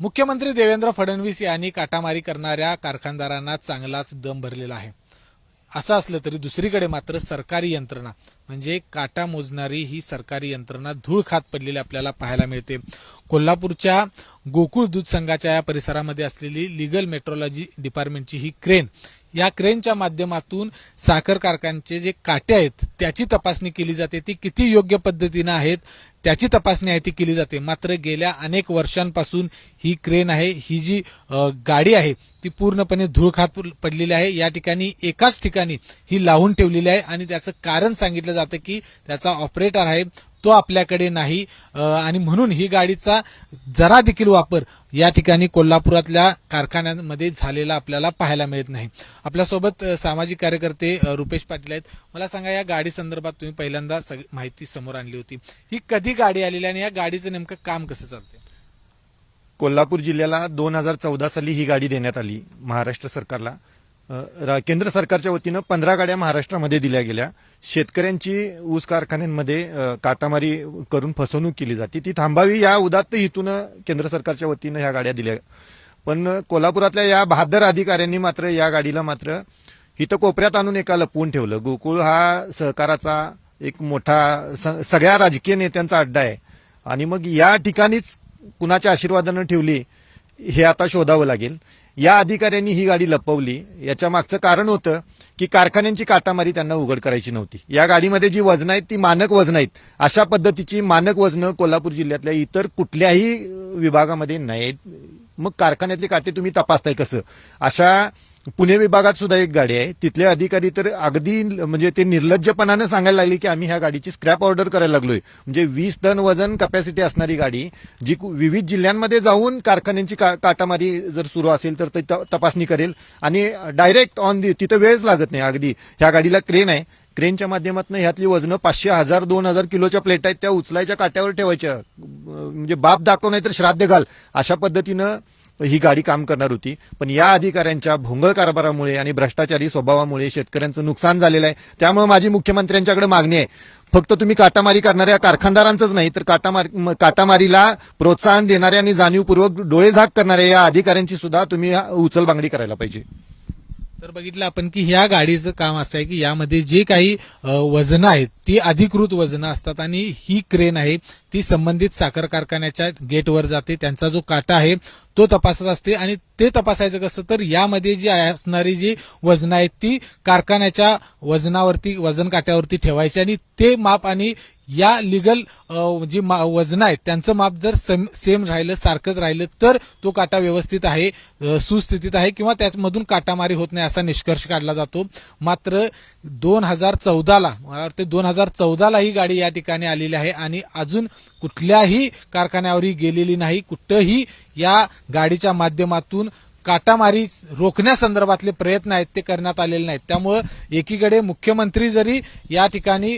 मुख्यमंत्री देवेंद्र फडणवीस यांनी काटामारी करणाऱ्या कारखानदारांना चांगलाच दम भरलेला आहे. असं असलं तरी दुसरीकडे मात्र सरकारी यंत्रणा म्हणजे काटा मोजणारी ही सरकारी यंत्रणा धूळ खात पडलेली आपल्याला पाहायला मिळते. कोल्हापूरच्या गोकुळ दूध संघाच्या या परिसरामध्ये असलेली लीगल मेट्रोलॉजी डिपार्टमेंटची ही क्रेन, या क्रेनच्या माध्यमातून साखर कारखान्याचे जे काटे आहेत त्याची तपासणी केली जाते. ती किती योग्य पद्धतीने आहेत त्याची तपासणी आहे ती केली जाते. मात्र गेल्या अनेक वर्षांपासून ही क्रेन आहे, ही जी गाडी आहे ती पूर्णपणे धूळ खात पडलेली आहे. या ठिकाणी एकाच ठिकाणी ही लावून ठेवलेली आहे आणि त्याचं कारण सांगितलं जातं की त्याचा ऑपरेटर आहे तो आपल्याकडे नाही आणि म्हणून ही गाडीचा जरा देखील वापर या ठिकाणी कोल्हापुरातल्या कारखान्यांमध्ये झालेला आपल्याला पाहायला मिळत नाही. आपल्यासोबत सामाजिक कार्यकर्ते रुपेश पाटील आहेत. मला सांगा, या गाडी संदर्भात तुम्ही पहिल्यांदा माहिती समोर आणली होती, ही कधी गाडी आलेली आणि या गाडीचं नेमकं काम कसं चालतंय? कोल्हापूर जिल्ह्याला 2014 साली ही गाडी देण्यात आली महाराष्ट्र सरकारला. केंद्र सरकारच्या वतीनं 15 गाड्या महाराष्ट्रामध्ये दिल्या गेल्या. शेतकऱ्यांची ऊस कारखान्यांमध्ये काटामारी करून फसवणूक केली जाते, ती थांबावी या उदात्त हेतून केंद्र सरकारच्या वतीनं ह्या गाड्या दिल्या. पण कोल्हापुरातल्या या बहादर अधिकाऱ्यांनी मात्र या गाडीला मात्र इथं कोपऱ्यात आणून एका लपवून ठेवलं. गोकुळ हा सहकाराचा एक मोठा सगळ्या राजकीय नेत्यांचा अड्डा आहे आणि मग या ठिकाणीच कुणाच्या आशीर्वादानं ठेवली हे आता शोधावं लागेल. या अधिकाऱ्यांनी ही गाडी लपवली. याच्या मागचं कारण होतं की कारखान्यांची काटामारी त्यांना उघड करायची नव्हती. या गाडीमध्ये जी वजन आहेत ती मानक वजन आहेत. अशा पद्धतीची मानक वजनं कोल्हापूर जिल्ह्यातल्या इतर कुठल्याही विभागामध्ये नाहीत. मग कारखान्यातले काटे तुम्ही तपासताय कसं? अशा पुणे विभागात सुद्धा एक गाडी आहे, तिथले अधिकारी तर अगदी म्हणजे ते निर्लज्जपणानं सांगायला लागले की आम्ही ह्या गाडीची स्क्रॅप ऑर्डर करायला लागलोय. म्हणजे 20 टन वजन कॅपॅसिटी असणारी गाडी जी विविध जिल्ह्यांमध्ये जाऊन कारखान्यांची काटामारी जर सुरू असेल तर तपासणी करेल आणि डायरेक्ट ऑन तिथं वेळच लागत नाही. अगदी ह्या गाडीला क्रेन आहे, क्रेनच्या माध्यमातून ह्यातली वजनं 500, 1000, 2000 किलोच्या प्लेट आहेत, त्या उचलायच्या काट्यावर ठेवायच्या. म्हणजे बाप दाखव नाही तर श्राद्ध घाल अशा पद्धतीनं ही गाडी काम करणार होती. पण या अधिकाऱ्यांच्या भोंगळ कारभारामुळे आणि भ्रष्टाचारी स्वभावामुळे शेतकऱ्यांचं नुकसान झालेलं आहे. त्यामुळे माझी मुख्यमंत्र्यांच्याकडे मागणी आहे, फक्त तुम्ही काटामारी करणाऱ्या कारखानदारांचंच नाही तर काटामारीला प्रोत्साहन देणाऱ्या आणि जाणीवपूर्वक डोळेझाक करणाऱ्या या अधिकाऱ्यांची सुद्धा तुम्ही उचलबांगडी करायला पाहिजे. तर बघितलं आपण की ह्या गाडीचं काम असं आहे की यामध्ये जे काही वजनं आहेत ती अधिकृत वजनं असतात आणि ही क्रेन आहे ती संबंधित साखर कारखान्याच्या गेटवर जाते. त्यांचा जो काटा आहे तो तपासत असते आणि ते तपासायचं कसं तर यामध्ये जी असणारी जी वजनं आहेत ती कारखान्याच्या वजनावरती, वजन काट्यावरती ठेवायची आणि ते माप आणि या लिगल जी वजनं आहेत त्यांचं माप जर सेम राहिलं, सारखंच राहिलं तर तो काटा व्यवस्थित आहे, सुस्थितीत आहे किंवा त्यामधून काटामारी होत नाही असा निष्कर्ष काढला जातो. मात्र 2014ला, मला वाटतं 2014ला ही गाडी या ठिकाणी आलेली आहे आणि अजून कुठल्याही कारखान्यावरही गेलेली नाही. कुठंही या गाडीच्या माध्यमातून काटामारी रोखण्यासंदर्भातले प्रयत्न आहेत ते करण्यात आलेले नाहीत. त्यामुळे एकीकडे मुख्यमंत्री जरी या ठिकाणी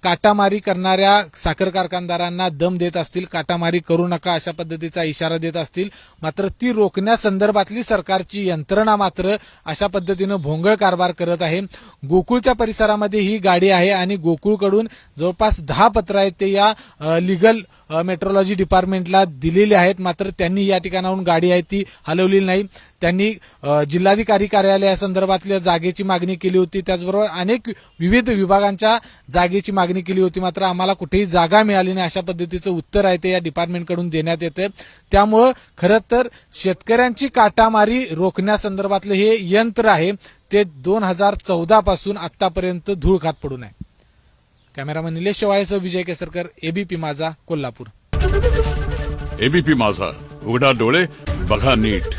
काटामारी करणाऱ्या साखर कारखानदारांना दम देत असतील, काटामारी करू नका अशा पद्धतीचा इशारा देत असतील, मात्र ती रोखण्यासंदर्भातली सरकारची यंत्रणा मात्र अशा पद्धतीनं भोंगळ कारभार करत आहे. गोकुळच्या परिसरामध्ये ही गाडी आहे आणि गोकुळकडून जवळपास 10 पत्र आहेत ते या लीगल मेट्रोलॉजी डिपार्टमेंटला दिलेली आहेत. मात्र त्यांनी या ठिकाणाहून गाडी आहे ती हलवलेली नाही. त्यांनी जिल्हाधिकारी कार्यालयासंदर्भातल्या जागेची मागणी केली होती, त्याचबरोबर अनेक विविध विभागांच्या जागेची मागणी केली होती, मात्र आम्हाला कुठेही जागा मिळाली नाही अशा पद्धतीचं उत्तर आहे ते या डिपार्टमेंटकडून देण्यात येतं. त्यामुळं खरं तर शेतकऱ्यांची काटामारी रोखण्यासंदर्भातलं हे यंत्र आहे ते 2014 पासून आतापर्यंत धूळ खात पडून आहे. कॅमेरामन निलेश शेवाळेसह विजय केसरकर, एबीपी माझा, कोल्हापूर. एबीपी माझा, उघडा डोळे बघा नीट.